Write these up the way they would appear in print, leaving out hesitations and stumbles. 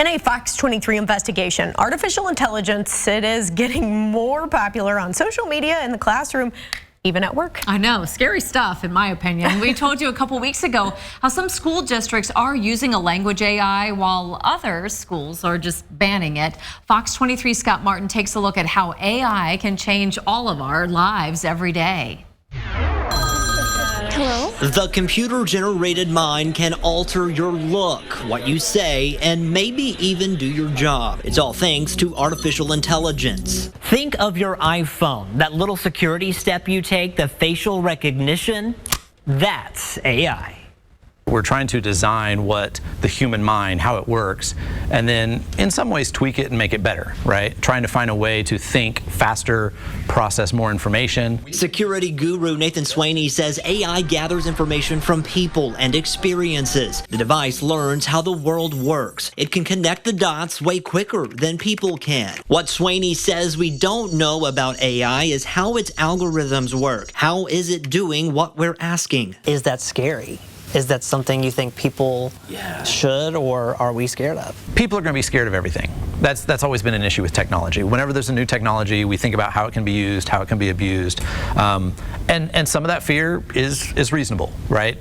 In a FOX23 investigation, artificial intelligence, it is getting more popular on social media, in the classroom, even at work. I know, scary stuff in my opinion. We told you a couple weeks ago how some school districts are using a language AI while other schools are just banning it. FOX23 Scott Martin takes a look at how AI can change all of our lives every day. Hello? The computer-generated mind can alter your look, what you say, and maybe even do your job. It's all thanks to artificial intelligence. Think of your iPhone, that little security step you take, the facial recognition. That's AI. We're trying to design what the human mind, how it works, and then in some ways tweak it and make it better, right? Trying to find a way to think faster, process more information. Security guru Nathan Sweaney says AI gathers information from people and experiences. The device learns how the world works. It can connect the dots way quicker than people can. What Sweaney says we don't know about AI is how its algorithms work. How is it doing what we're asking? Is that scary? Is that something you think people should, or are we scared of? People are going to be scared of everything. That's always been an issue with technology. Whenever there's a new technology, we think about how it can be used, how it can be abused, and some of that fear is reasonable, right?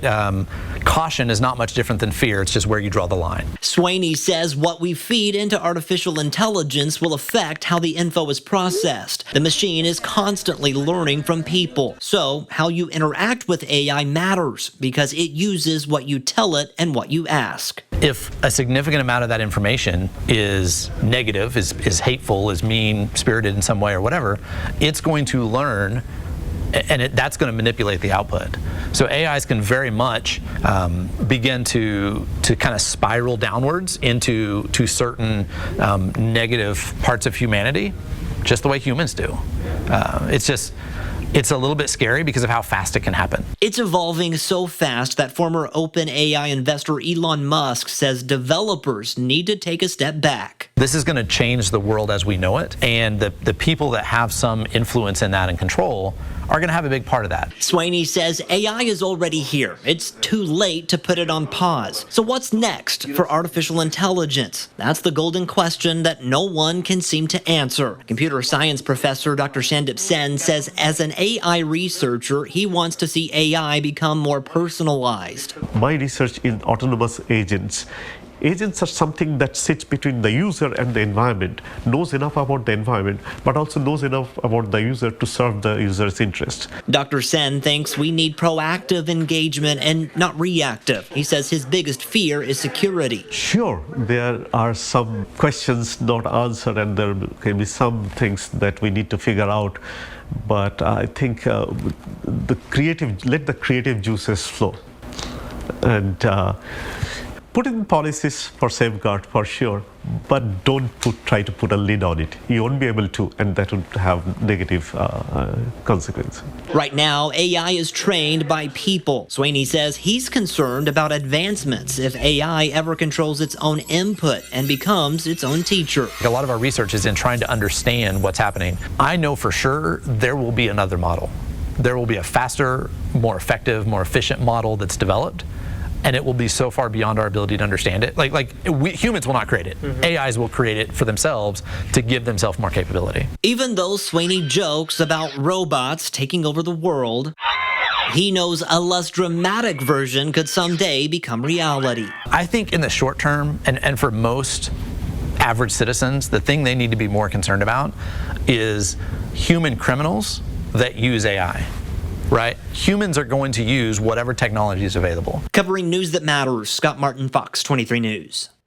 Caution is not much different than fear. It's just where you draw the line. Sweaney says what we feed into artificial intelligence will affect how the info is processed. The machine is constantly learning from people. So how you interact with AI matters because it uses what you tell it and what you ask. If a significant amount of that information is negative, is hateful, is mean-spirited in some way or whatever, it's going to learn, and that's going to manipulate the output. So AIs can very much begin to kind of spiral downwards into certain negative parts of humanity, just the way humans do. It's a little bit scary because of how fast it can happen. It's evolving so fast that former OpenAI investor Elon Musk says developers need to take a step back. This is going to change the world as we know it, and the people that have some influence in that and control are going to have a big part of that. Sweaney says AI is already here. It's too late to put it on pause. So what's next for artificial intelligence? That's the golden question that no one can seem to answer. Computer science professor Dr. Sandip Sen says as an AI researcher, he wants to see AI become more personalized. My research in autonomous agents. Agents are something that sits between the user and the environment, knows enough about the environment, but also knows enough about the user to serve the user's interest. Dr. Sen thinks we need proactive engagement and not reactive. He says his biggest fear is security. Sure, there are some questions not answered, and there can be some things that we need to figure out. But I think let the creative juices flow. And put in policies for safeguard for sure, but don't try to put a lid on it. You won't be able to, and that would have negative consequences. Right now, AI is trained by people. Sweaney says he's concerned about advancements if AI ever controls its own input and becomes its own teacher. A lot of our research is in trying to understand what's happening. I know for sure there will be another model. There will be a faster, more effective, more efficient model that's developed. And it will be so far beyond our ability to understand it. We humans will not create it. AIs will create it for themselves to give themselves more capability. Even though Sweaney jokes about robots taking over the world, he knows a less dramatic version could someday become reality. I think in the short term, and for most average citizens, the thing they need to be more concerned about is human criminals that use AI. Right? Humans are going to use whatever technology is available. Covering news that matters, Scott Martin, Fox 23 News.